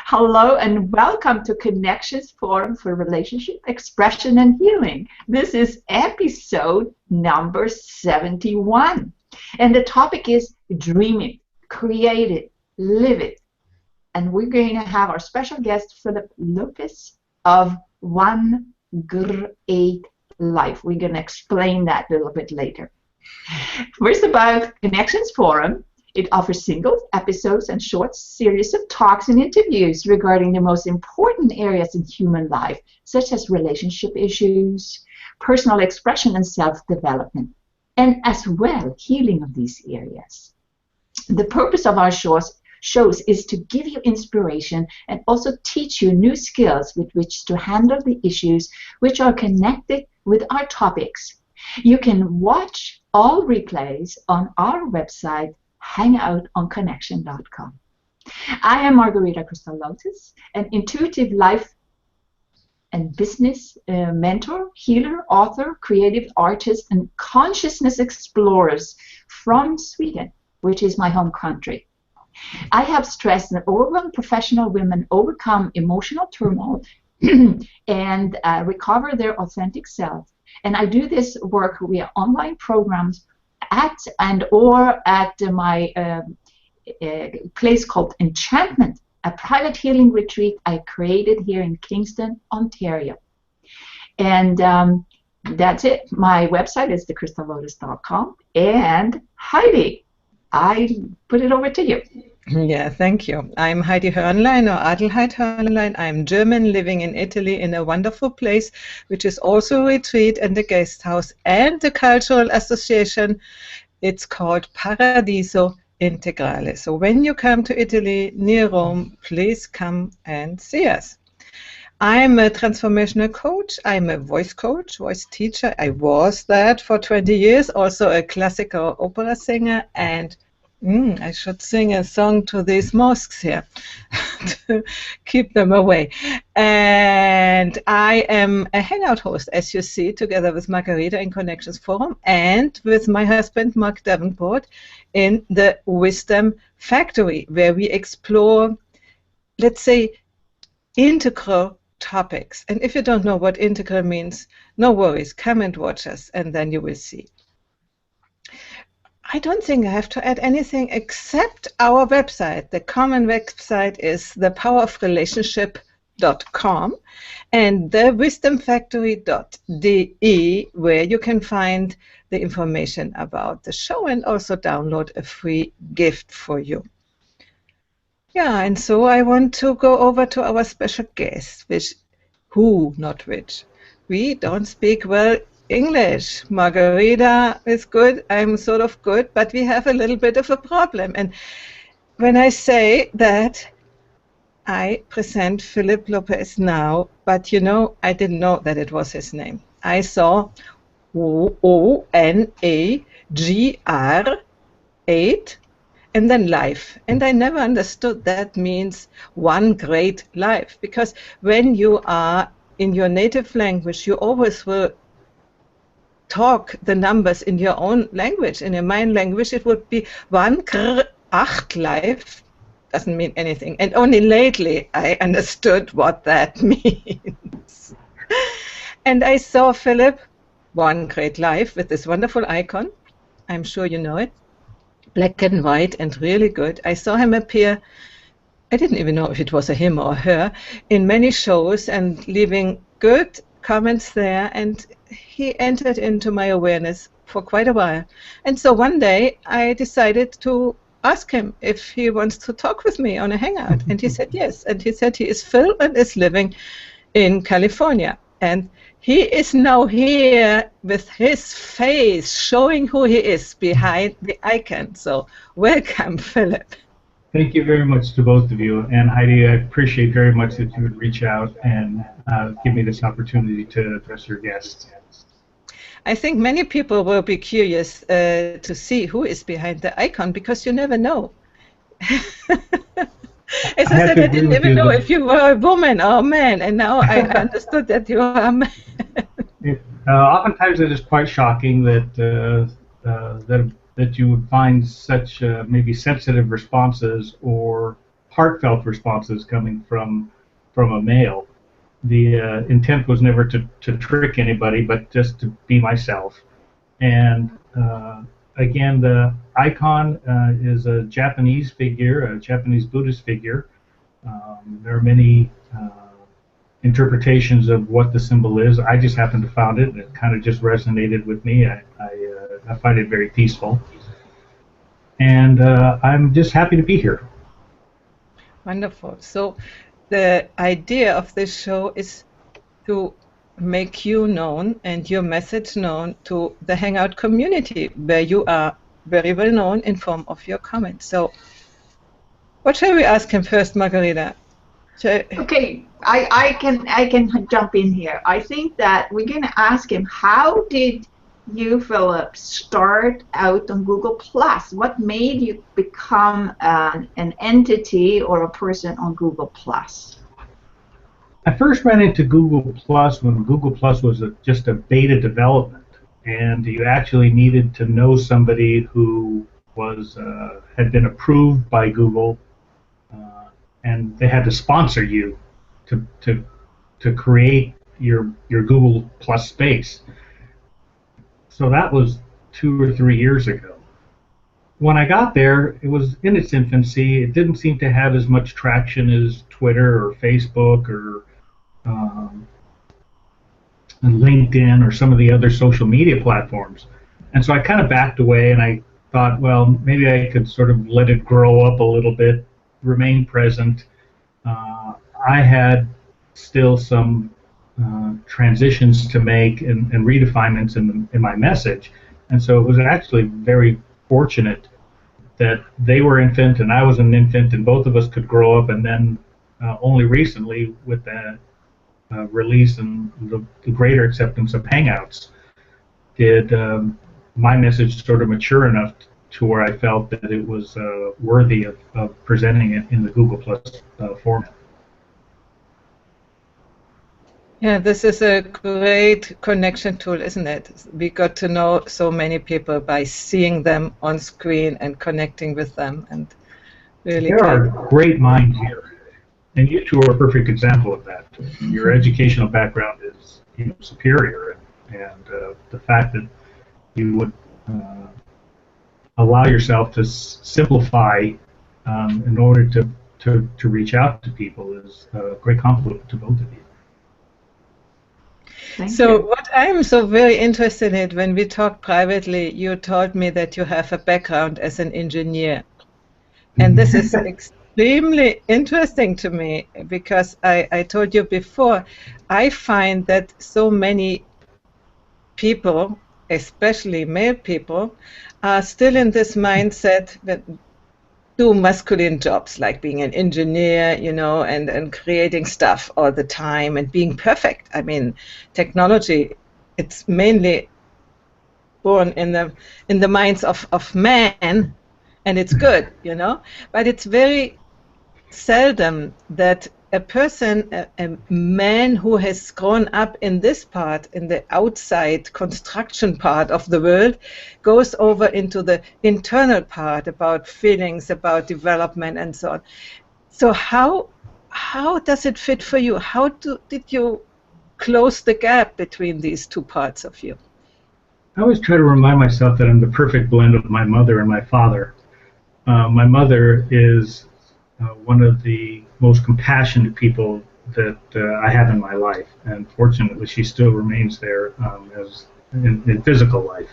Hello and welcome to Connections Forum for Relationship Expression and Healing. This is episode number 71. And the topic is dream it, create it, live it. And we're going to have our special guest, Phillip Lopez of OneGR8Life. We're going to explain that a little bit later. First, about Connections Forum. It offers singles, episodes, and short series of talks and interviews regarding the most important areas in human life, such as relationship issues, personal expression, and self-development, and as well healing of these areas. The purpose of our shows is to give you inspiration and also teach you new skills with which to handle the issues which are connected with our topics. You can watch all replays on our website, hangoutonconnection.com. I am Margarita Crystal Lotus, an intuitive life and business mentor, healer, author, creative artist, and consciousness explorer from Sweden, which is my home country. I have stressed and overwhelmed professional women overcome emotional turmoil and recover their authentic self. And I do this work via online programs at my place called Enchantment, a private healing retreat I created here in Kingston, Ontario. And that's it. My website is thecrystallotus.com. And Heidi, I put it over to you. Yeah, thank you. I'm Heidi Hörnlein, or Adelheid Hörnlein. I'm German, living in Italy in a wonderful place, which is also a retreat and a guest house and a cultural association. It's called Paradiso Integrale. So when you come to Italy, near Rome, please come and see us. I'm a transformational coach. I'm a voice coach, voice teacher. I was that for 20 years, also a classical opera singer, and I should sing a song to these mosques here to keep them away. And I am a hangout host, as you see, together with Margarita in Connections Forum and with my husband, Mark Davenport, in the Wisdom Factory, where we explore, let's say, integral topics. And if you don't know what integral means, no worries, come and watch us, and then you will see. I don't think I have to add anything except our website. The common website is thepowerofrelationship.com and thewisdomfactory.de, where you can find the information about the show and also download a free gift for you. Yeah, and so I want to go over to our special guest, we don't speak well English. Margarita is good, I'm sort of good, but we have a little bit of a problem. And when I say that I present Phillip Lopez now, but you know, I didn't know that it was his name. I saw OneGR8 and then life. And I never understood that means one great life, because when you are in your native language, you always will talk the numbers in your own language. In my language, it would be OneGR8Life. Doesn't mean anything. And only lately I understood what that means. And I saw Phillip, One Great Life, with this wonderful icon. I'm sure you know it. Black and white and really good. I saw him appear, I didn't even know if it was a him or her, in many shows and leaving good comments there, and he entered into my awareness for quite a while. And so one day I decided to ask him if he wants to talk with me on a hangout, and he said yes. And he said he is Phil and is living in California, and he is now here with his face showing who he is behind the icon. So welcome, Phillip. Thank you very much to both of you. And Heidi, I appreciate very much that you would reach out and give me this opportunity to address your guests. I think many people will be curious to see who is behind the icon, because you never know. As I said, I didn't even know if you were a woman or a man, and now I understood that you are a man. Oftentimes it is quite shocking that that you would find such maybe sensitive responses or heartfelt responses coming from a male. The intent was never to trick anybody, but just to be myself. And again, the icon is a Japanese figure, a Japanese Buddhist figure. There are many interpretations of what the symbol is. I just happened to find it, and it kind of just resonated with me. I find it very peaceful. And I'm just happy to be here. Wonderful. So the idea of this show is to make you known and your message known to the Hangout community, where you are very well known in form of your comments. So what shall we ask him first, Margarita? Okay, I can jump in here. I think that we're going to ask him, how did you, Philip, start out on Google Plus? What made you become an entity or a person on Google Plus? I first ran into Google Plus when Google Plus was just a beta development, and you actually needed to know somebody who was had been approved by Google, and they had to sponsor you to create your Google Plus space. So that was 2 or 3 years ago. When I got there, it was in its infancy. It didn't seem to have as much traction as Twitter or Facebook or LinkedIn or some of the other social media platforms. And so I kind of backed away, and I thought, well, maybe I could sort of let it grow up a little bit, remain present. I had still some transitions to make and redefinements in my message, and so it was actually very fortunate that they were infant and I was an infant, and both of us could grow up. And then only recently, with the release and the greater acceptance of Hangouts, did my message sort of mature enough to where I felt that it was worthy of presenting it in the Google Plus format. Yeah, this is a great connection tool, isn't it? We got to know so many people by seeing them on screen and connecting with them, and really. There are great minds here, and you two are a perfect example of that. Your educational background is superior, and the fact that you would allow yourself to simplify in order to reach out to people is a great compliment to both of you. So what I'm so very interested in, when we talked privately, you told me that you have a background as an engineer. And this is extremely interesting to me, because I told you before, I find that so many people, especially male people, are still in this mindset that do masculine jobs, like being an engineer, and creating stuff all the time and being perfect. I mean, technology, it's mainly born in the minds of man, and it's good, but it's very seldom that a person, a man who has grown up in this part, in the outside construction part of the world, goes over into the internal part about feelings, about development, and so on. So how does it fit for you? How did you close the gap between these two parts of you? I always try to remind myself that I'm the perfect blend of my mother and my father. My mother is one of the most compassionate people that I have in my life, and fortunately she still remains there as in physical life.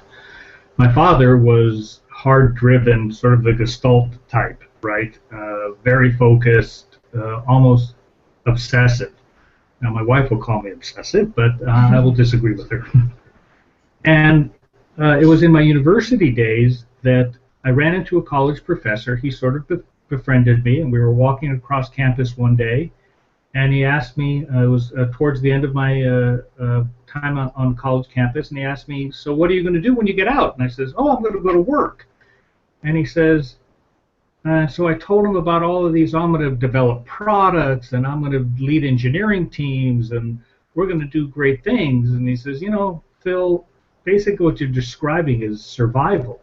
My father was hard-driven, sort of the Gestalt type, right? Very focused, almost obsessive. Now my wife will call me obsessive, but I will disagree with her. And it was in my university days that I ran into a college professor. He sort of befriended me, and we were walking across campus one day, and he asked me, it was towards the end of my time on college campus, and he asked me, so what are you going to do when you get out? And I says, oh, I'm going to go to work. And he says, so I told him about all of these, I'm going to develop products, and I'm going to lead engineering teams, and we're going to do great things. And he says, Phil, basically what you're describing is survival.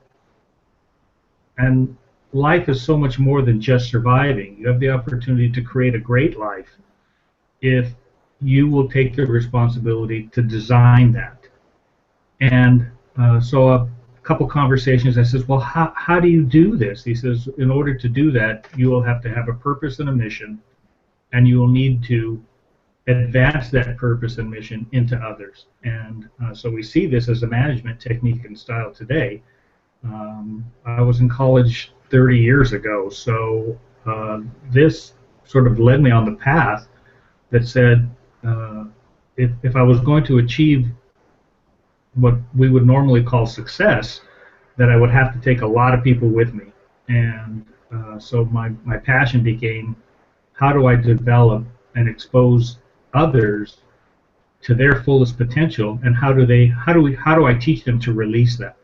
And life is so much more than just surviving. You have the opportunity to create a great life if you will take the responsibility to design that. And so a couple conversations, I says, well, how do you do this? He says, in order to do that, you will have to have a purpose and a mission, and you will need to advance that purpose and mission into others. And so we see this as a management technique and style today. I was in college 30 years ago, so this sort of led me on the path that said if I was going to achieve what we would normally call success, that I would have to take a lot of people with me. And so my passion became, how do I develop and expose others to their fullest potential, and how do I teach them to release that?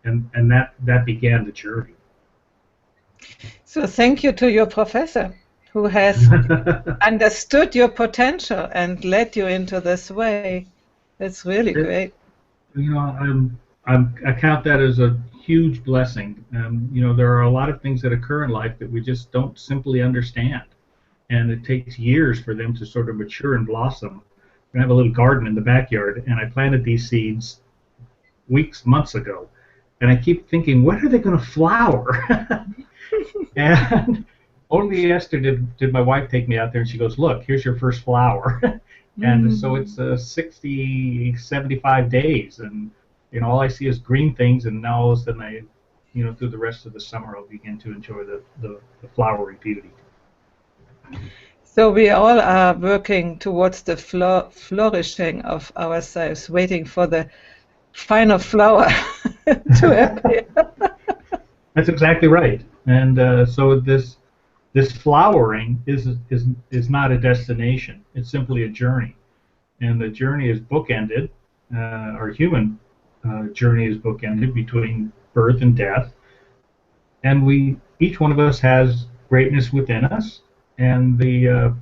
And that began the journey. So thank you to your professor who has understood your potential and led you into this way. It's really great. You know, I count that as a huge blessing. You know, there are a lot of things that occur in life that we just don't simply understand, and it takes years for them to sort of mature and blossom. I have a little garden in the backyard, and I planted these seeds months ago, and I keep thinking, when are they going to flower? And only yesterday did my wife take me out there, and she goes, look, here's your first flower. And so it's 60, 75 days, and you know, all I see is green things, and now all of a sudden through the rest of the summer I'll begin to enjoy the flowery beauty. So we all are working towards the flourishing of ourselves, waiting for the final flower to appear. That's exactly right. And so this flowering is not a destination. It's simply a journey. And the journey is bookended. Our human journey is bookended between birth and death. And each one of us has greatness within us. And the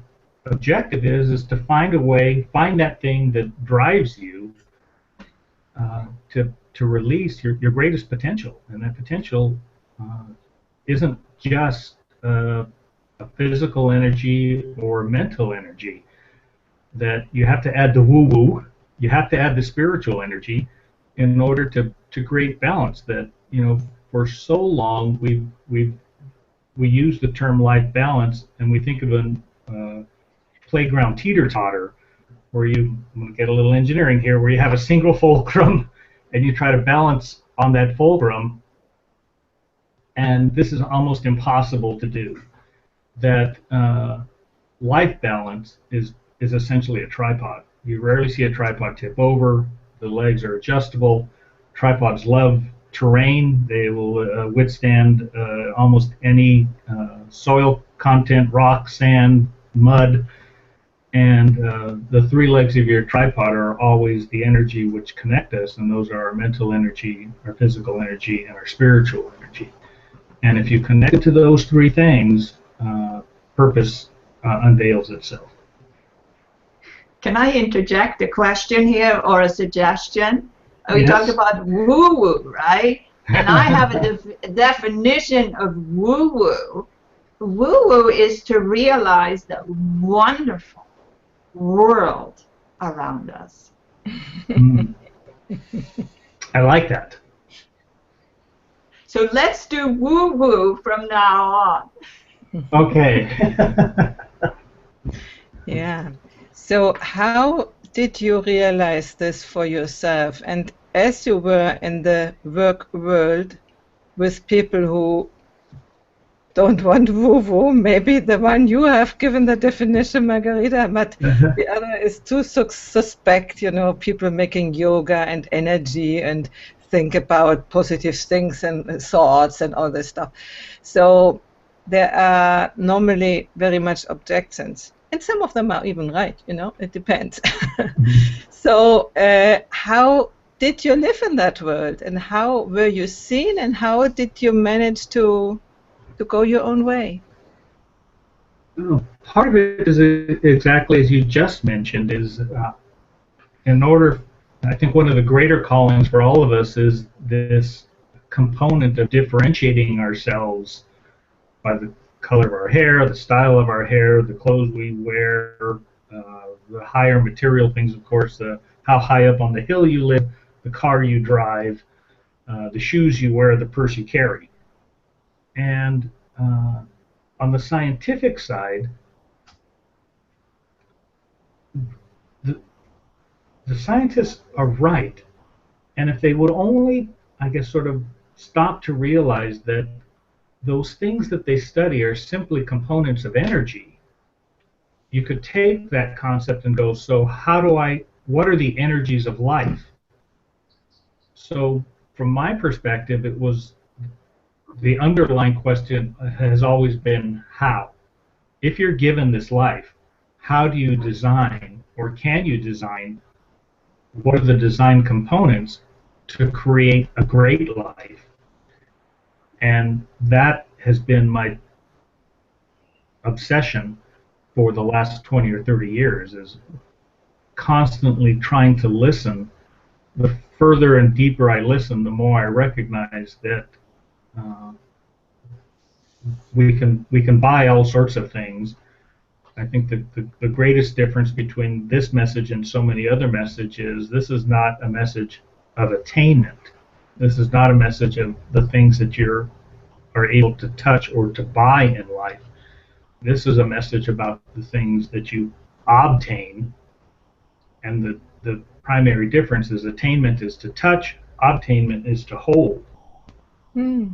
objective is to find a way, find that thing that drives you to release your greatest potential. And that potential isn't just a physical energy or mental energy. That you have to add the woo-woo, you have to add the spiritual energy in order to create balance. That, you know, for so long we use the term life balance, and we think of a playground teeter-totter, where I'm going to get a little engineering here, where you have a single fulcrum and you try to balance on that fulcrum, and this is almost impossible to do. That life balance is essentially a tripod. You rarely see a tripod tip over. The legs are adjustable. Tripods love terrain. They will withstand almost any soil content, rock, sand, mud. And the three legs of your tripod are always the energy which connect us, and those are our mental energy, our physical energy, and our spiritual energy. And if you connect it to those three things, purpose unveils itself. Can I interject a question here or a suggestion? We Yes. talked about woo-woo, right? And I have a definition of woo-woo. Woo-woo is to realize the wonderful world around us. I like that. So let's do woo-woo from now on. Okay. Yeah. So how did you realize this for yourself? And as you were in the work world with people who don't want woo-woo, maybe the one you have given the definition, Margarita, but the other is to suspect, you know, people making yoga and energy and think about positive things and thoughts and all this stuff. So there are normally very much objections. And some of them are even right, you know, it depends. So how did you live in that world, and how were you seen, and how did you manage to go your own way? Well, part of it is exactly as you just mentioned, is in order, I think one of the greater callings for all of us is this component of differentiating ourselves by the color of our hair, the style of our hair, the clothes we wear, the higher material things, of course, how high up on the hill you live, the car you drive, the shoes you wear, the purse you carry. And on the scientific side, the scientists are right. And if they would only, I guess, sort of stop to realize that those things that they study are simply components of energy, you could take that concept and go, so what are the energies of life? So from my perspective, it was the underlying question has always been how. If you're given this life, how do you design, or can you design, what are the design components to create a great life? And that has been my obsession for the last 20 or 30 years, is constantly trying to listen. The further and deeper I listen, the more I recognize that we can buy all sorts of things. I think that the greatest difference between this message and so many other messages, this is not a message of attainment. This is not a message of the things that you are able to touch or to buy in life. This is a message about the things that you obtain, and the primary difference is attainment is to touch, obtainment is to hold.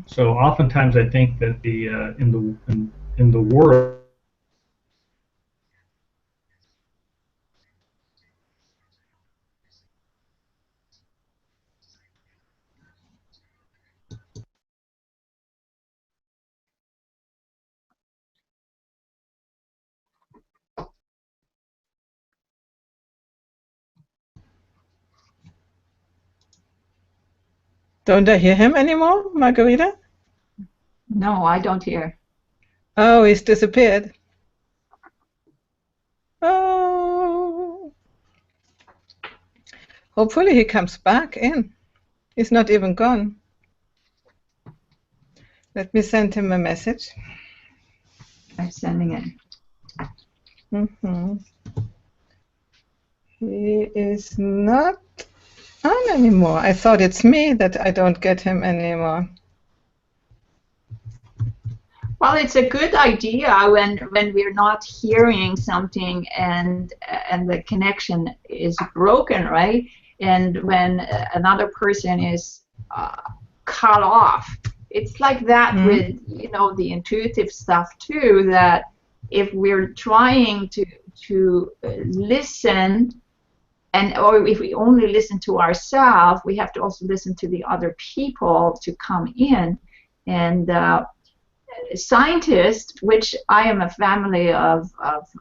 So oftentimes I think that in the world, Don't I hear him anymore, Margarita? No, I don't hear. Oh, he's disappeared. Oh. Hopefully he comes back in. He's not even gone. Let me send him a message. I'm sending it. He is not on anymore. I thought it's me that I don't get him anymore. Well, it's a good idea when we're not hearing something and the connection is broken, right? And when another person is cut off, it's like that with the intuitive stuff too. That if we're trying to listen, or if we only listen to ourselves, we have to also listen to the other people to come in. And scientists, which I am a family of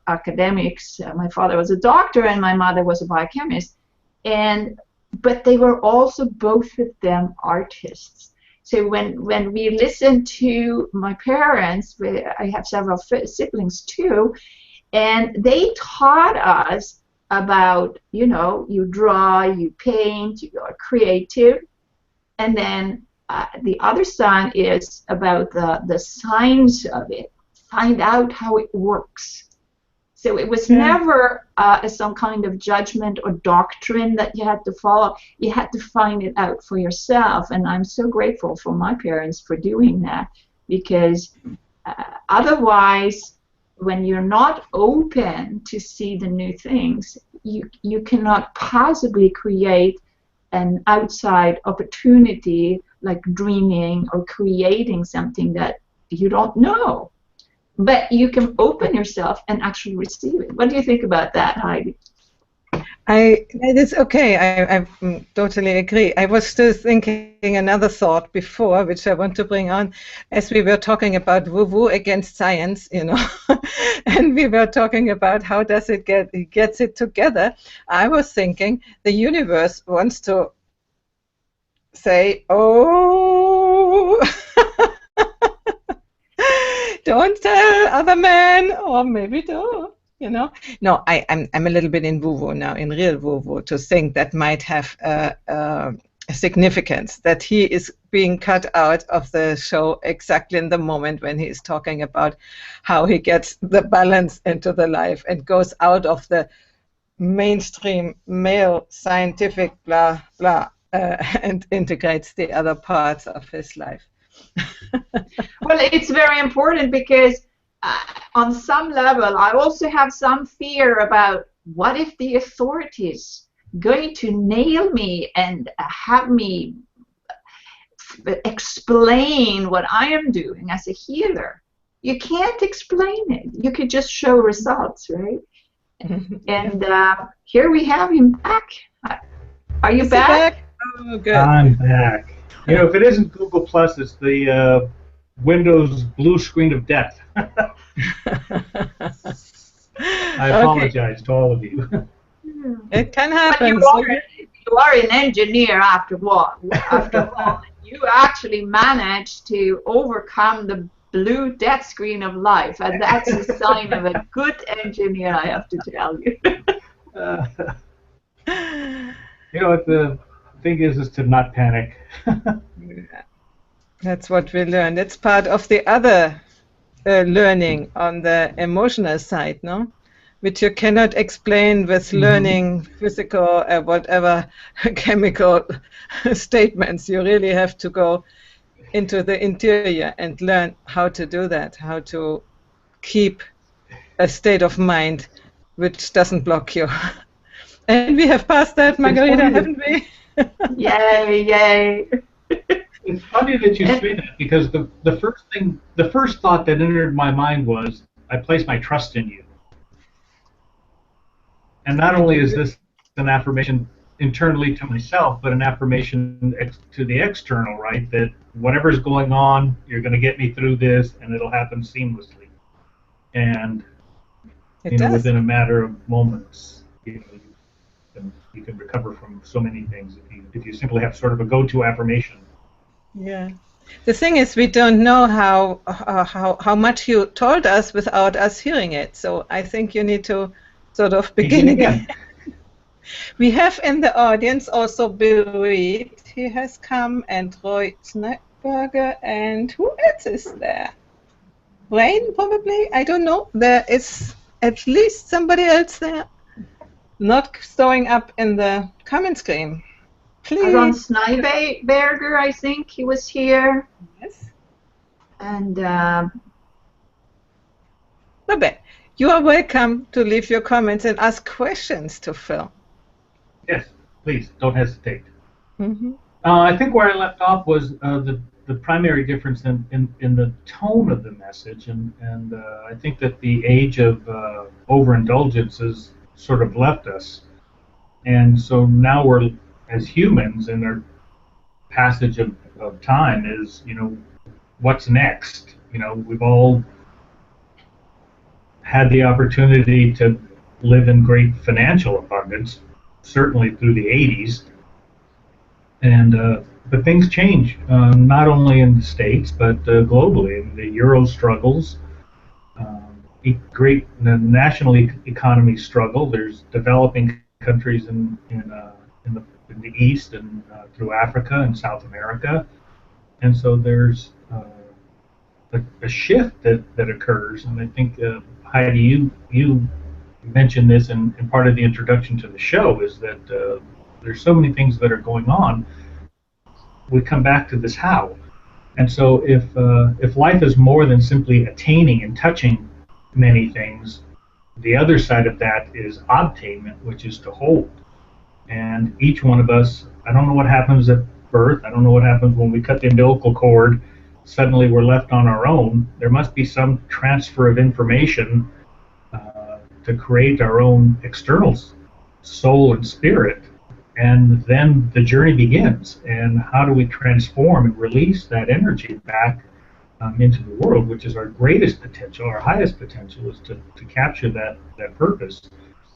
academics. My father was a doctor and my mother was a biochemist, but they were also, both of them, artists. So when we listen to my parents, I have several siblings too, and they taught us about, you draw, you paint, you are creative, and then the other side is about the science of it. Find out how it works. So it was never some kind of judgment or doctrine that you had to follow. You had to find it out for yourself. And I'm so grateful for my parents for doing that, because otherwise, when you're not open to see the new things, you cannot possibly create an outside opportunity, like dreaming or creating something that you don't know. But you can open yourself and actually receive it. What do you think about that, Heidi? It's okay. I totally agree. I was still thinking another thought before, which I want to bring on, as we were talking about woo-woo against science, and we were talking about how does it gets it together. I was thinking the universe wants to say, oh, don't tell other men, or maybe do. No, I'm a little bit in woo-woo now, in real woo-woo, to think that might have a significance, that he is being cut out of the show exactly in the moment when he is talking about how he gets the balance into the life and goes out of the mainstream male scientific blah blah and integrates the other parts of his life. Well, it's very important because on some level, I also have some fear about what if the authorities going to nail me and have me explain what I am doing as a healer. You can't explain it. You could just show results, right? And here we have him back. Are you back? Oh, good. I'm back. You know, if it isn't Google Plus, it's the Windows blue screen of death. I apologize to all of you. It can happen. But you are an engineer after all. You actually managed to overcome the blue death screen of life, and that's a sign of a good engineer, I have to tell you. You know what the thing is to not panic. That's what we learned. It's part of the other learning on the emotional side, no? Which you cannot explain with learning physical whatever chemical statements. You really have to go into the interior and learn how to do that, how to keep a state of mind which doesn't block you. And we have passed that, Margarita, haven't we? Yay, yay. It's funny that you say that, because the first thought that entered my mind was, I place my trust in you. And not only is this an affirmation internally to myself, but an affirmation to the external, right? That whatever's going on, you're going to get me through this, and it'll happen seamlessly. And within a matter of moments, you can recover from so many things if you simply have sort of a go-to affirmation. Yeah. The thing is, we don't know how much you told us without us hearing it. So I think you need to sort of begin again. We have in the audience also Bill Reed. He has come, and Roy Snapberger, and who else is there? Rain, probably? I don't know. There is at least somebody else there. Not showing up in the comment screen. Please. Ron Snapberger, I think he was here. Yes. And Robert, you are welcome to leave your comments and ask questions to Phil. Yes, please, don't hesitate. I think where I left off was the primary difference in the tone of the message, and I think that the age of overindulgence has sort of left us. And so now we're, as humans, in our passage of time is, what's next? We've all had the opportunity to live in great financial abundance, certainly through the 80s. And but things change, not only in the States, but globally. The euro struggles, great national economy struggle. There's developing countries in the East and through Africa and South America. And so there's a shift that occurs. And I think, Heidi, you mentioned this in part of the introduction to the show, is that there's so many things that are going on. We come back to this how. And so if life is more than simply attaining and touching many things, the other side of that is obtainment, which is to hold. And each one of us, I don't know what happens at birth, I don't know what happens when we cut the umbilical cord, suddenly we're left on our own. There must be some transfer of information to create our own external soul and spirit. And then the journey begins. And how do we transform and release that energy back into the world, which is our greatest potential, our highest potential, is to capture that purpose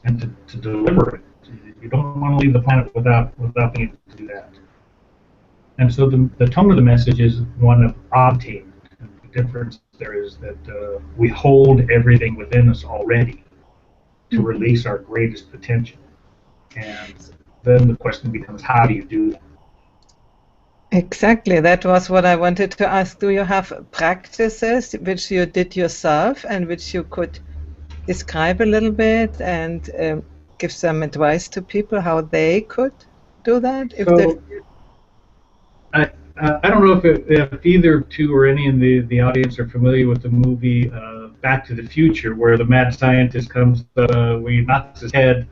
and to deliver it. You don't want to leave the planet without being able to do that. And so the tone of the message is one of obtainment. And the difference there is that we hold everything within us already to release our greatest potential. And then the question becomes, how do you do that? Exactly. That was what I wanted to ask. Do you have practices which you did yourself and which you could describe a little bit and give some advice to people how they could do that if they So I don't know if either two or any in the audience are familiar with the movie Back to the Future, where the mad scientist comes, where he knocks his head,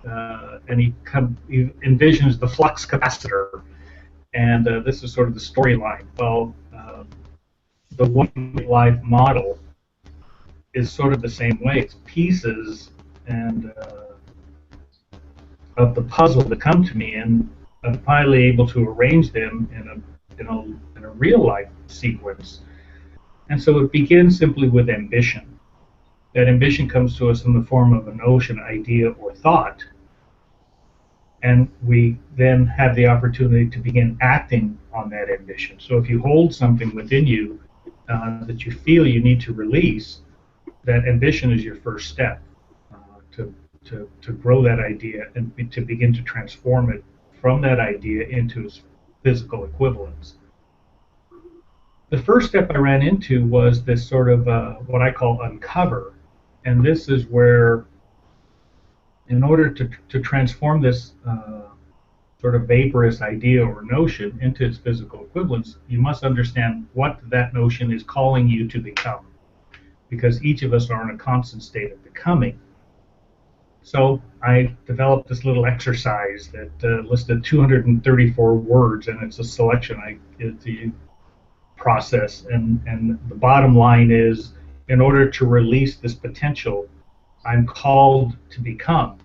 and he envisions the flux capacitor, and this is sort of the storyline. Well, the One Life model is sort of the same way. It's pieces and of the puzzle that come to me, and I'm finally able to arrange them in a real life sequence. And so it begins simply with ambition. That ambition comes to us in the form of a notion, idea, or thought, and we then have the opportunity to begin acting on that ambition. So if you hold something within you that you feel you need to release, that ambition is your first step to grow that idea and to begin to transform it from that idea into its physical equivalence. The first step I ran into was this sort of what I call uncover, and this is where, in order to transform this sort of vaporous idea or notion into its physical equivalence, you must understand what that notion is calling you to become, because each of us are in a constant state of becoming. So I developed this little exercise that listed 234 words, and it's a selection I get to process. And the bottom line is, in order to release this potential, I'm called to become.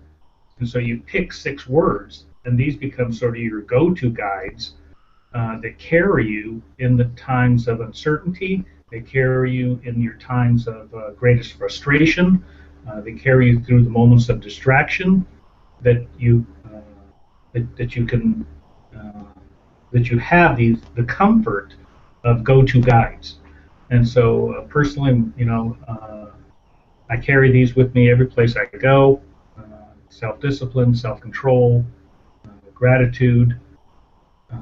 And so you pick 6 words, and these become sort of your go-to guides that carry you in the times of uncertainty. They carry you in your times of greatest frustration. They carry you through the moments of distraction that that you can that you have the comfort of go-to guides. And so personally, I carry these with me every place I go. Self-discipline, self-control, gratitude, uh,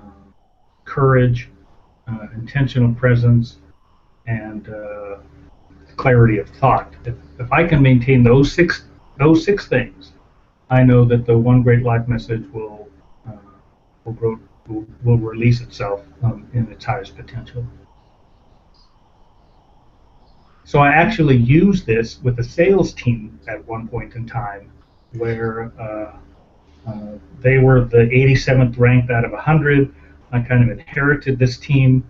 courage, intentional presence, and clarity of thought. If I can maintain those six things, I know that the One Great Life message will grow, will release itself in its highest potential. So I actually used this with a sales team at one point in time, where they were the 87th ranked out of 100. I kind of inherited this team.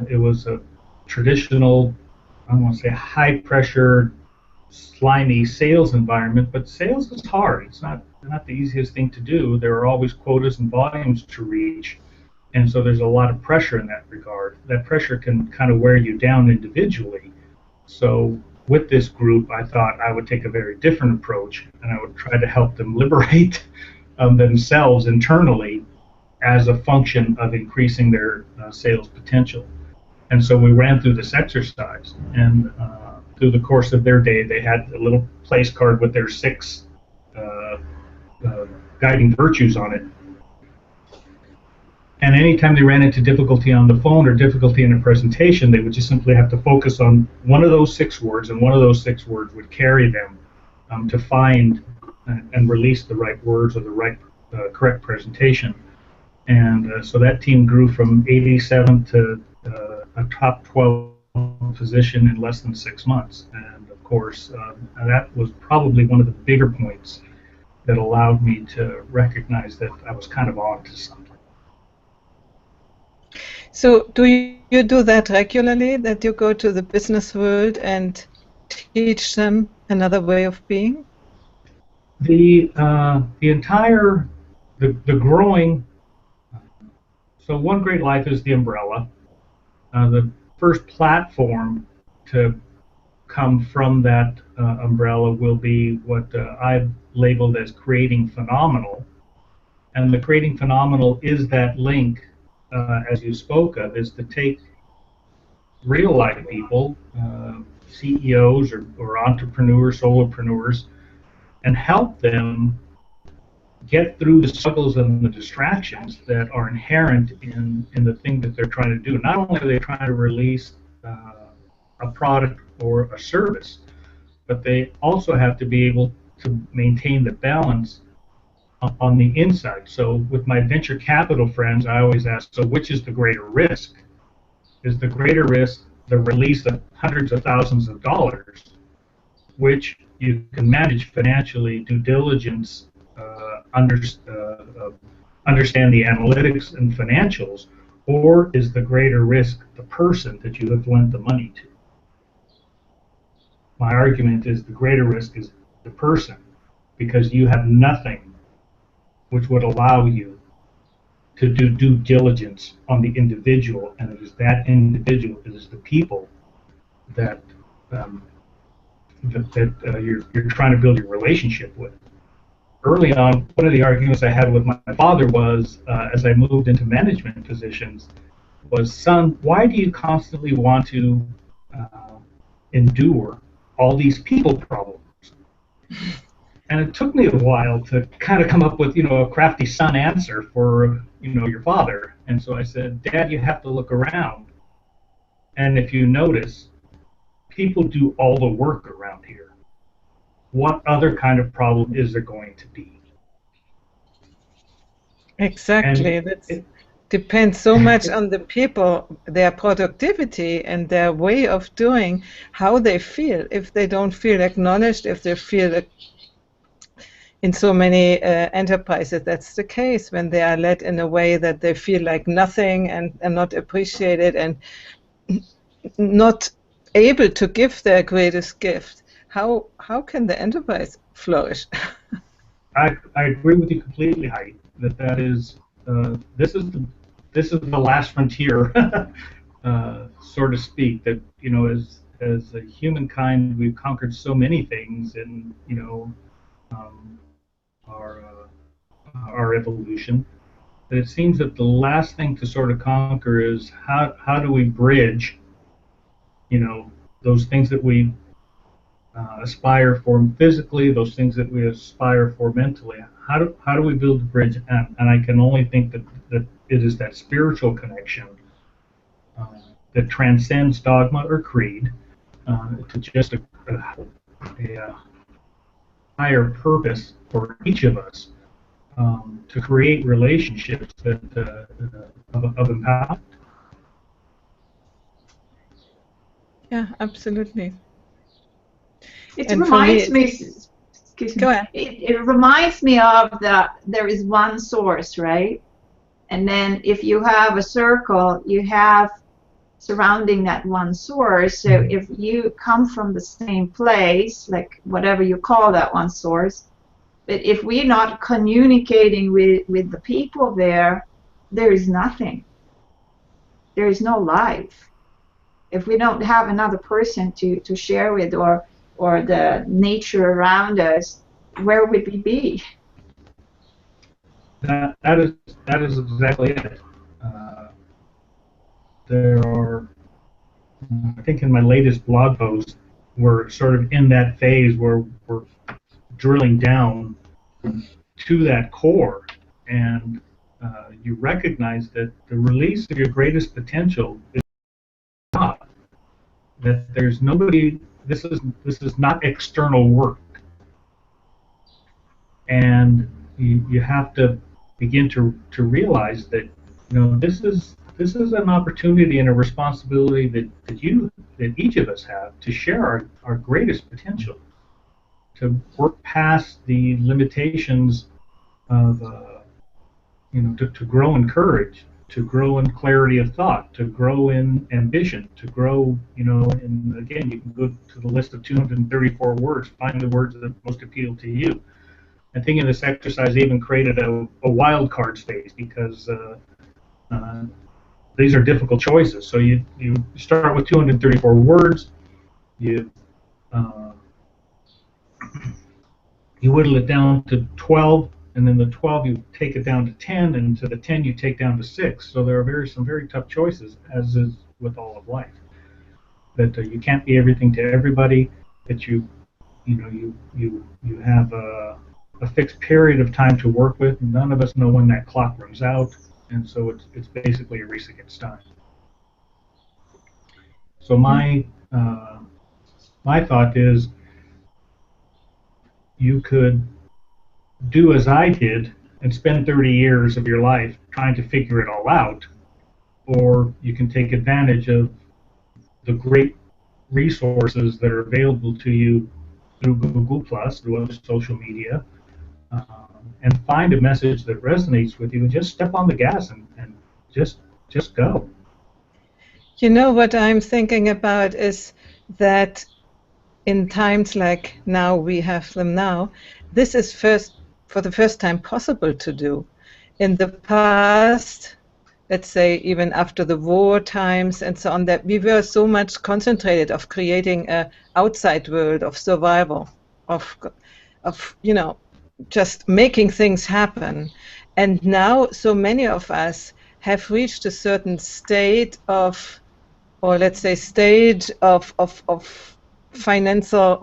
It was a traditional, I don't want to say high pressure, slimy sales environment, but sales is hard. It's not the easiest thing to do. There are always quotas and volumes to reach, and so there's a lot of pressure in that regard. That pressure can kind of wear you down individually. So with this group, I thought I would take a very different approach, and I would try to help them liberate themselves internally as a function of increasing their sales potential. And so we ran through this exercise, and through the course of their day, they had a little place card with their 6 uh, guiding virtues on it. And anytime they ran into difficulty on the phone or difficulty in a presentation, they would just simply have to focus on one of those 6 words, and one of those 6 words would carry them to find and release the right words or the right correct presentation. And so that team grew from 87 to a top 12 position in less than 6 months. And of course, that was probably one of the bigger points that allowed me to recognize that I was kind of on to something. So do you do that regularly, that you go to the business world and teach them another way of being? The growing. So One Great Life is the umbrella. The first platform to come from that umbrella will be what I've labeled as creating phenomenal. And the creating phenomenal is that link, as you spoke of, is to take real life people, CEOs or entrepreneurs, solopreneurs, and help them get through the struggles and the distractions that are inherent in the thing that they're trying to do. Not only are they trying to release a product or a service, but they also have to be able to maintain the balance on the inside. So with my venture capital friends, I always ask, so which is the greater risk? Is the greater risk the release of hundreds of thousands of dollars, which you can manage financially, due diligence, understand the analytics and financials, or is the greater risk the person that you have lent the money to? My argument is the greater risk is the person, because you have nothing which would allow you to do due diligence on the individual, and it is that individual, it is the people that you're trying to build your relationship with. Early on, one of the arguments I had with my father was, as I moved into management positions, was, son, why do you constantly want to endure all these people problems? And it took me a while to kind of come up with, a crafty son answer for, your father. And so I said, Dad, you have to look around. And if you notice, people do all the work around here. What other kind of problem is there going to be? Exactly. That depends so much on the people, their productivity and their way of doing, how they feel. If they don't feel acknowledged, if they feel in so many enterprises, that's the case when they are led in a way that they feel like nothing and not appreciated and not able to give their greatest gift. How can the enterprise flourish? I agree with you completely, Heidi. That is this is the last frontier, so to speak. That as a humankind, we've conquered so many things in our evolution, that it seems that the last thing to sort of conquer is how do we bridge those things that we aspire for physically, those things that we aspire for mentally. How do we build a bridge? And I can only think that it is that spiritual connection that transcends dogma or creed to just a higher purpose for each of us, to create relationships that of empowerment. Yeah, absolutely. It And reminds for me, me, excuse me, go ahead. it reminds me of there is one source, right? And then if you have a circle, you have surrounding that one source. So if you come from the same place, like whatever you call that one source, but if we're not communicating with the people there is nothing. There is no life. If we don't have another person to share with, or the nature around us, where would we be? That is exactly it. There are, I think, in my latest blog post, we're sort of in that phase where we're drilling down to that core, and you recognize that the release of your greatest potential is not. That there's nobody. This is not external work, and you have to begin to realize that this is an opportunity and a responsibility that each of us have to share our greatest potential, to work past the limitations of to grow in courage, to grow in clarity of thought, to grow in ambition, to grow and again, you can go to the list of 234 words, find the words that most appeal to you. I think in this exercise, I even created a wild card space, because these are difficult choices. So you start with 234 words, you whittle it down to 12, and then the 12 you take it down to 10, and to the 10 you take down to 6. So there are some very tough choices, as is with all of life. That you can't be everything to everybody. That you have a a fixed period of time to work with. None of us know when that clock runs out, and so it's basically a race against time. So my thought is, you could do as I did and spend 30 years of your life trying to figure it all out, or you can take advantage of the great resources that are available to you through Google Plus, through other social media, and find a message that resonates with you, and just step on the gas and just go. You know, what I'm thinking about is that in times like now we have them now, this is for the first time possible to do. In the past, let's say even after the war times and so on, that we were so much concentrated of creating an outside world of survival, of you know, just making things happen. And now so many of us have reached a certain state of, or let's say stage of financial,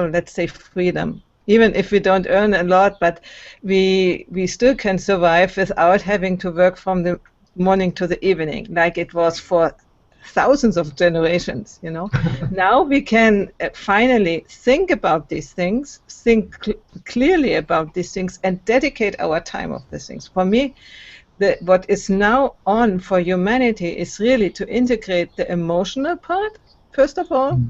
let's say, freedom. Even if we don't earn a lot, but we still can survive without having to work from the morning to the evening, like it was for thousands of generations, you know. Now we can finally think about these things, think clearly about these things, and dedicate our time of these things. For me, what is now on for humanity is really to integrate the emotional part, first of all,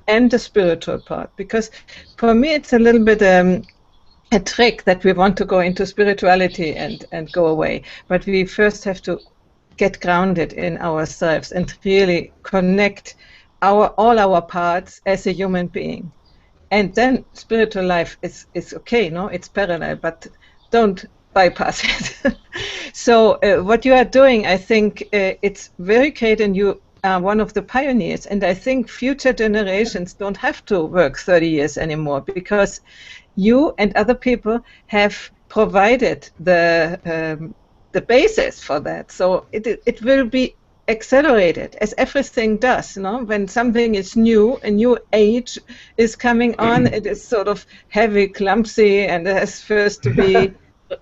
and the spiritual part. Because for me, it's a little bit a trick that we want to go into spirituality and go away. But we first have to get grounded in ourselves and really connect all our parts as a human being. And then spiritual life is okay, no? It's parallel, but don't bypass it. So what you are doing, I think it's very great, and you are one of the pioneers. And I think future generations don't have to work 30 years anymore, because you and other people have provided the basis for that. So it will be accelerated, as everything does. You know, when something is new, a new age is coming on, it is sort of heavy, clumsy, and it has first to be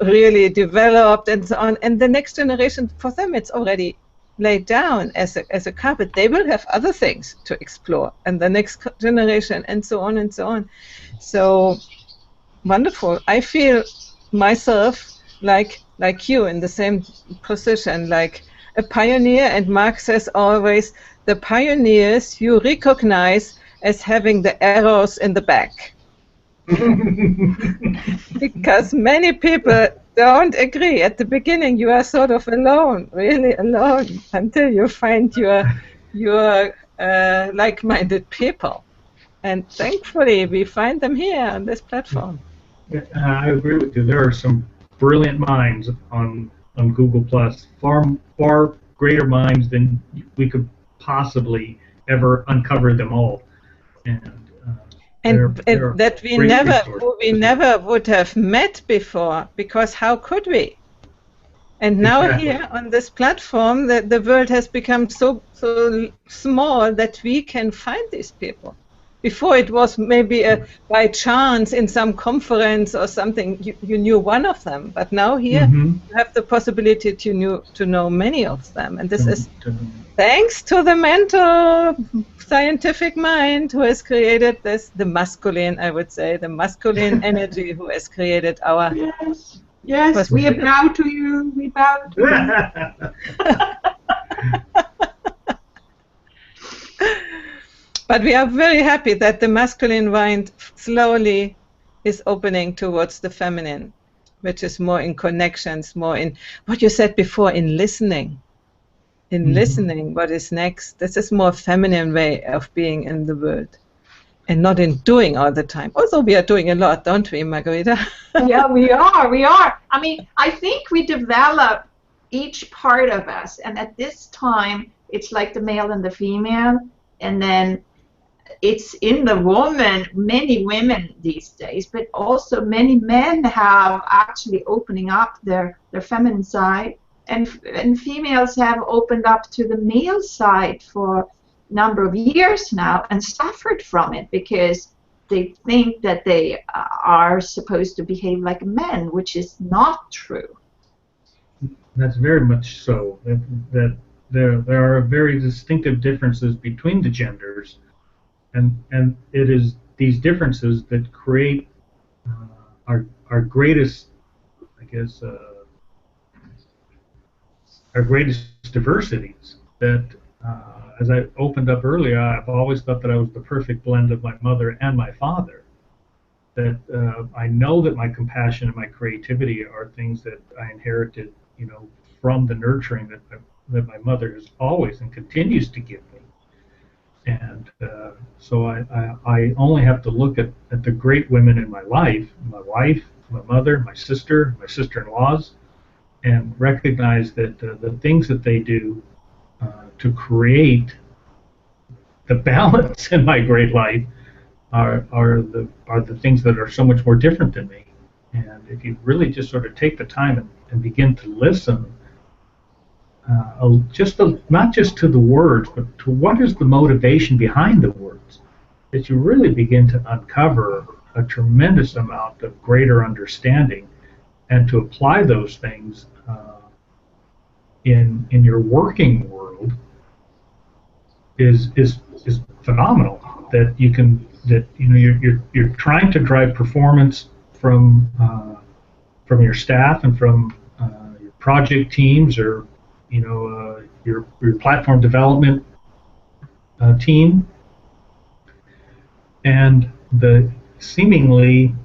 really developed and so on. And the next generation, for them, it's already laid down as a carpet. They will have other things to explore, and the next generation, and so on and so on. So wonderful. I feel myself like you, in the same position, like a pioneer. And Mark says always, the pioneers you recognize as having the arrows in the back. Because many people don't agree. At the beginning, you are sort of alone, really alone, until you find your like-minded people. And thankfully, we find them here on this platform. I agree with you. There are some brilliant minds on Google Plus, far greater minds than we could possibly ever uncover them all. And that we never would have met before, because how could we? And now here on this platform, the world has become so small that we can find these people. Before, it was maybe by chance in some conference or something you knew one of them, but now here you have the possibility to know many of them, and this is thanks to the mental scientific mind who has created this, the masculine, I would say, the masculine energy who has created our... Yes, we bow to you, we bow to you. But we are very happy that the masculine mind slowly is opening towards the feminine, which is more in connections, more in what you said before, in listening. In listening, what is next. This is more feminine way of being in the world, and not in doing all the time. Although we are doing a lot, don't we, Margarita? Yeah, we are. I mean, I think we develop each part of us, and at this time, it's like the male and the female, and then it's in the woman, many women these days, but also many men have actually opening up their feminine side, and females have opened up to the male side for a number of years now and suffered from it, because they think that they are supposed to behave like men, which is not true. That's very much so. That there are very distinctive differences between the genders, and it is these differences that create our greatest, I guess, our greatest diversities. That, as I opened up earlier, I've always thought that I was the perfect blend of my mother and my father. That I know that my compassion and my creativity are things that I inherited, from the nurturing that my mother has always and continues to give me. And so I only have to look at the great women in my life, my wife, my mother, my sister-in-laws, and recognize that the things that they do to create the balance in my great life are the things that are so much more different than me. And if you really just sort of take the time and begin to listen, not just to the words, but to what is the motivation behind the words, that you really begin to uncover a tremendous amount of greater understanding, and to apply those things in your working world is phenomenal. That you can you're trying to drive performance from your staff and from your project teams, or your platform development team, and seemingly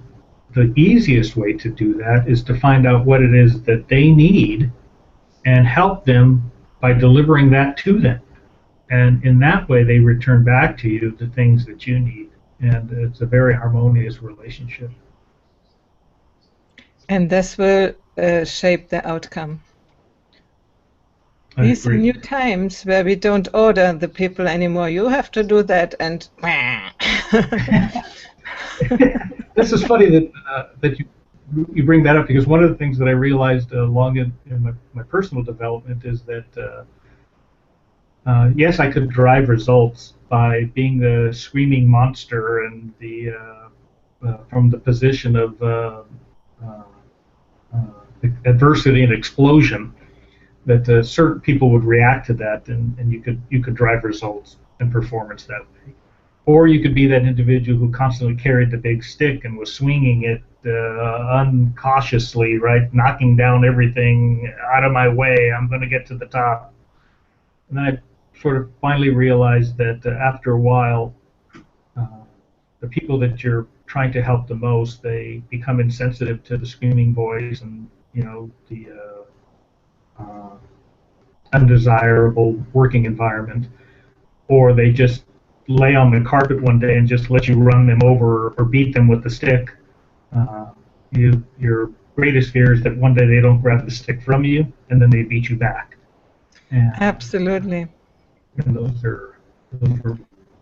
the easiest way to do that is to find out what it is that they need and help them by delivering that to them. And in that way, they return back to you the things that you need. And it's a very harmonious relationship. And this will shape the outcome. These are new times where we don't order the people anymore. You have to do that, and this is funny that you bring that up, because one of the things that I realized along in my personal development is that yes, I could drive results by being the screaming monster and from the position of adversity and explosion. That certain people would react to that, and you could drive results and performance that way. Or you could be that individual who constantly carried the big stick and was swinging it uncautiously, right, knocking down everything out of my way. I'm going to get to the top. And then I sort of finally realized that after a while, the people that you're trying to help the most, they become insensitive to the screaming voice and the undesirable working environment, or they just lay on the carpet one day and just let you run them over or beat them with the stick. Your greatest fear is that one day they don't grab the stick from you and then they beat you back. And, absolutely. And those were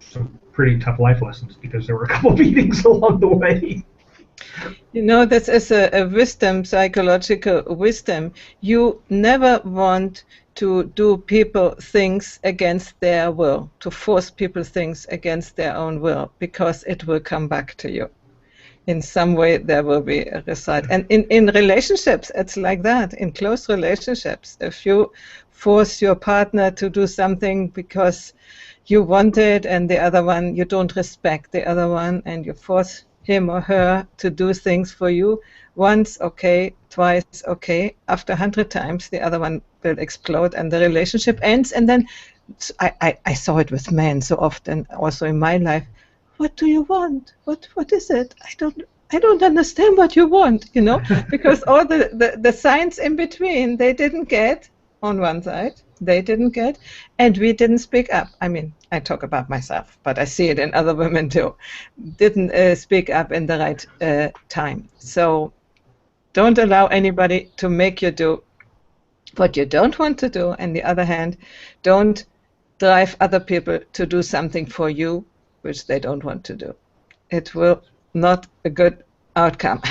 some pretty tough life lessons, because there were a couple beatings along the way. This is a wisdom, psychological wisdom. You never want to do people things against their will, to force people things against their own will, because it will come back to you. In some way there will be a result. And in relationships, it's like that. In close relationships, if you force your partner to do something because you want it, and the other one, you don't respect the other one, and you force him or her to do things for you, once okay, twice okay, after 100 times the other one will explode and the relationship ends. And then I saw it with men so often, also in my life. What do you want? What is it? I don't understand what you want, because all the signs in between they didn't get on one side, they didn't get, and we didn't speak up. I mean, I talk about myself, but I see it in other women too. Didn't speak up in the right time. So don't allow anybody to make you do what you don't want to do. On the other hand, don't drive other people to do something for you which they don't want to do. It will not a good outcome.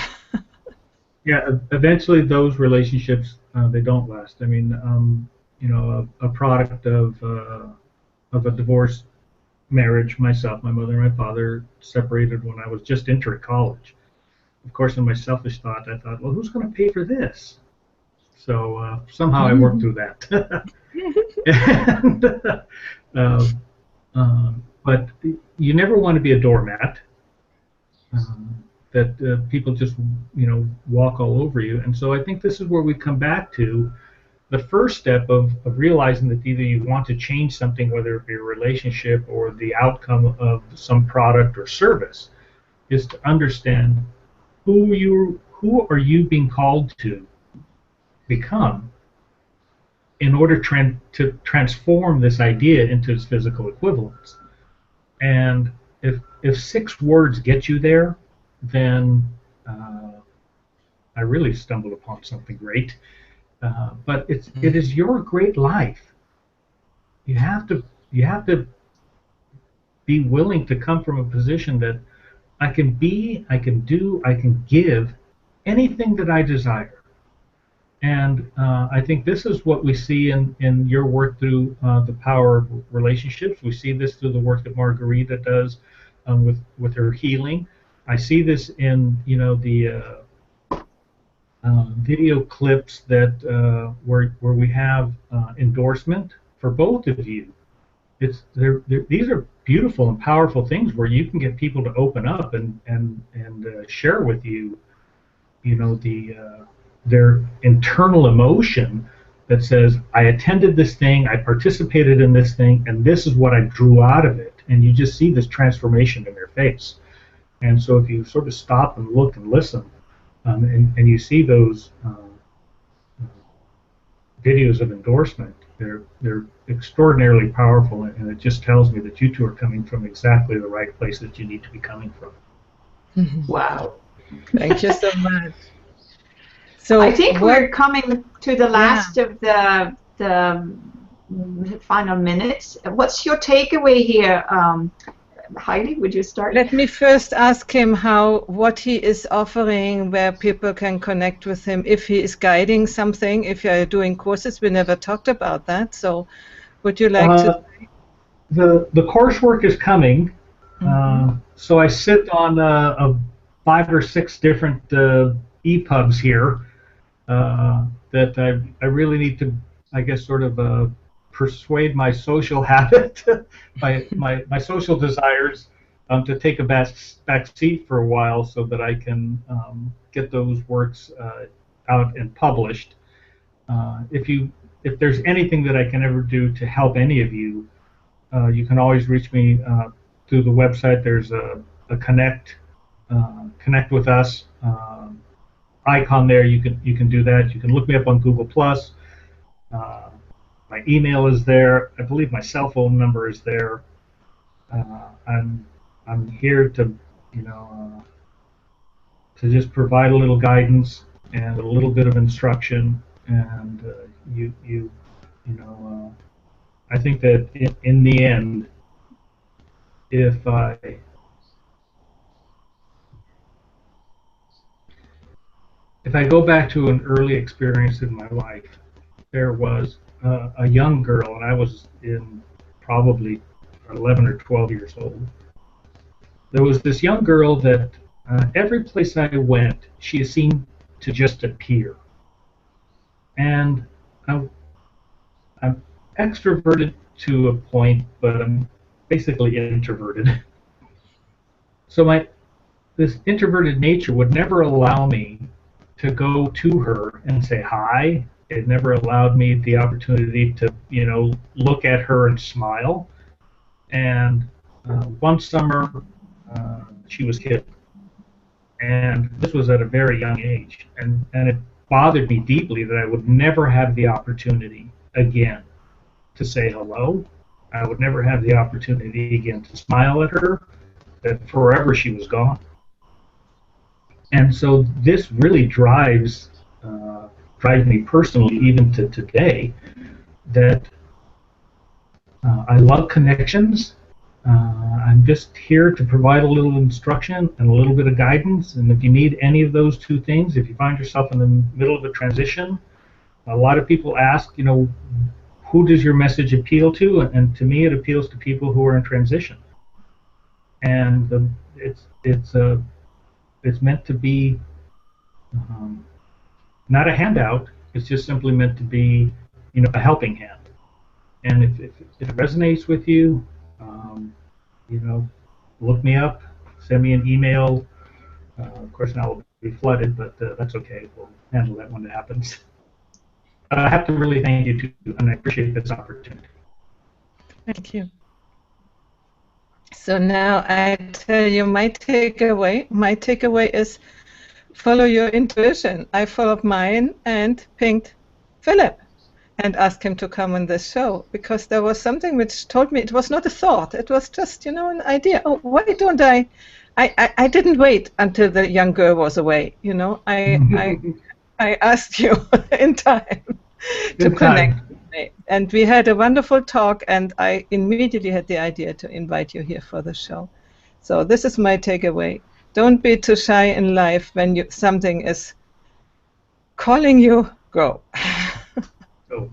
Yeah, eventually those relationships they don't last. I mean, a product of a divorce marriage, myself, my mother and my father separated when I was just entering college. Of course, in my selfish thought, I thought, well, who's going to pay for this? So somehow I worked through that. and, but you never want to be a doormat. That people just, walk all over you. And so I think this is where we come back to the first step of realizing that either you want to change something, whether it be a relationship or the outcome of some product or service, is to understand who are you being called to become in order to transform this idea into its physical equivalence. And if 6 words get you there, then I really stumbled upon something great. But it is your great life. You have to be willing to come from a position that I can be, I can do, I can give anything that I desire. And I think this is what we see in your work through the power of relationships. We see this through the work that Margarita does with her healing. I see this in the video clips that where we have endorsement for both of you. These are beautiful and powerful things where you can get people to open up and share with you, their internal emotion that says, I attended this thing, I participated in this thing, and this is what I drew out of it. And you just see this transformation in their face. And so if you sort of stop and look and listen, and you see those videos of endorsement, they're extraordinarily powerful, and it just tells me that you two are coming from exactly the right place that you need to be coming from. Wow. Thank you so much. So I think we're coming to the last of the final minutes. What's your takeaway here? Heidi, would you start? Let me first ask him what he is offering, where people can connect with him, if he is guiding something, if you're doing courses. We never talked about that, so would you like to? The coursework is coming. So I sit on 5 or 6 different EPUBs here that I really need to, I guess, sort of persuade my social habit, my social desires, to take a back seat for a while so that I can get those works out and published. If there's anything that I can ever do to help any of you, you can always reach me through the website. There's a connect with us icon there. You can do that. You can look me up on Google+. My email is there. I believe my cell phone number is there. I'm here to to just provide a little guidance and a little bit of instruction. And I think that in the end, if I go back to an early experience in my life, there was a young girl, and I was in probably 11 or 12 years old. There was this young girl that every place I went, she seemed to just appear. And I'm extroverted to a point, but I'm basically introverted. So this introverted nature would never allow me to go to her and say hi. It never allowed me the opportunity to, look at her and smile. And one summer, she was hit. And this was at a very young age. And it bothered me deeply that I would never have the opportunity again to say hello. I would never have the opportunity again to smile at her. That forever she was gone. And so this really drives me personally, even to today, that I love connections. I'm just here to provide a little instruction and a little bit of guidance. And if you need any of those two things, if you find yourself in the middle of a transition, a lot of people ask, who does your message appeal to? And to me, it appeals to people who are in transition. And it's meant to be not a handout. It's just simply meant to be, a helping hand. And if it resonates with you, you know, look me up, send me an email. Of course, now we'll be flooded, but that's okay. We'll handle that when it happens. I have to really thank you too, and I appreciate this opportunity. Thank you. So now I tell you my takeaway. My takeaway is follow your intuition. I followed mine and pinged Philip and asked him to come on this show because there was something which told me it was not a thought. It was just, an idea. Oh, why don't I didn't wait until the young girl was away. I asked you in time to connect with me. And we had a wonderful talk, and I immediately had the idea to invite you here for the show. So this is my takeaway. Don't be too shy in life when something is calling you, go. Go.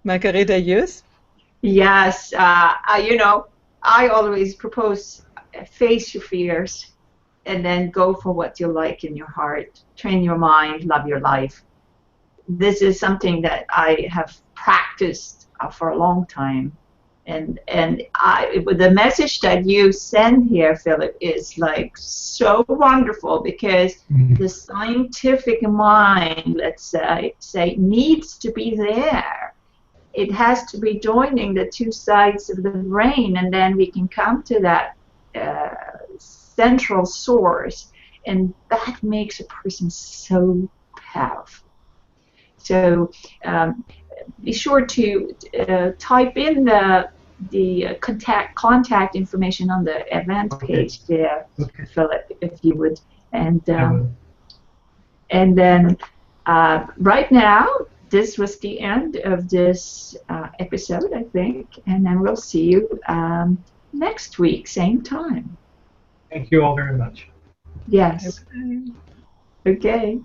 Margareta, yours? Yes, I always propose face your fears and then go for what you like in your heart. Train your mind, love your life. This is something that I have practiced for a long time. And the message that you send here, Philip, is like so wonderful because the scientific mind, let's say, needs to be there. It has to be joining the two sides of the brain, and then we can come to that central source, and that makes a person so powerful. So be sure to type in the contact information on the event page there, Philip, if you would, and then right now this was the end of this episode, I think, and then we'll see you next week, same time. Thank you all very much. Yes. Okay.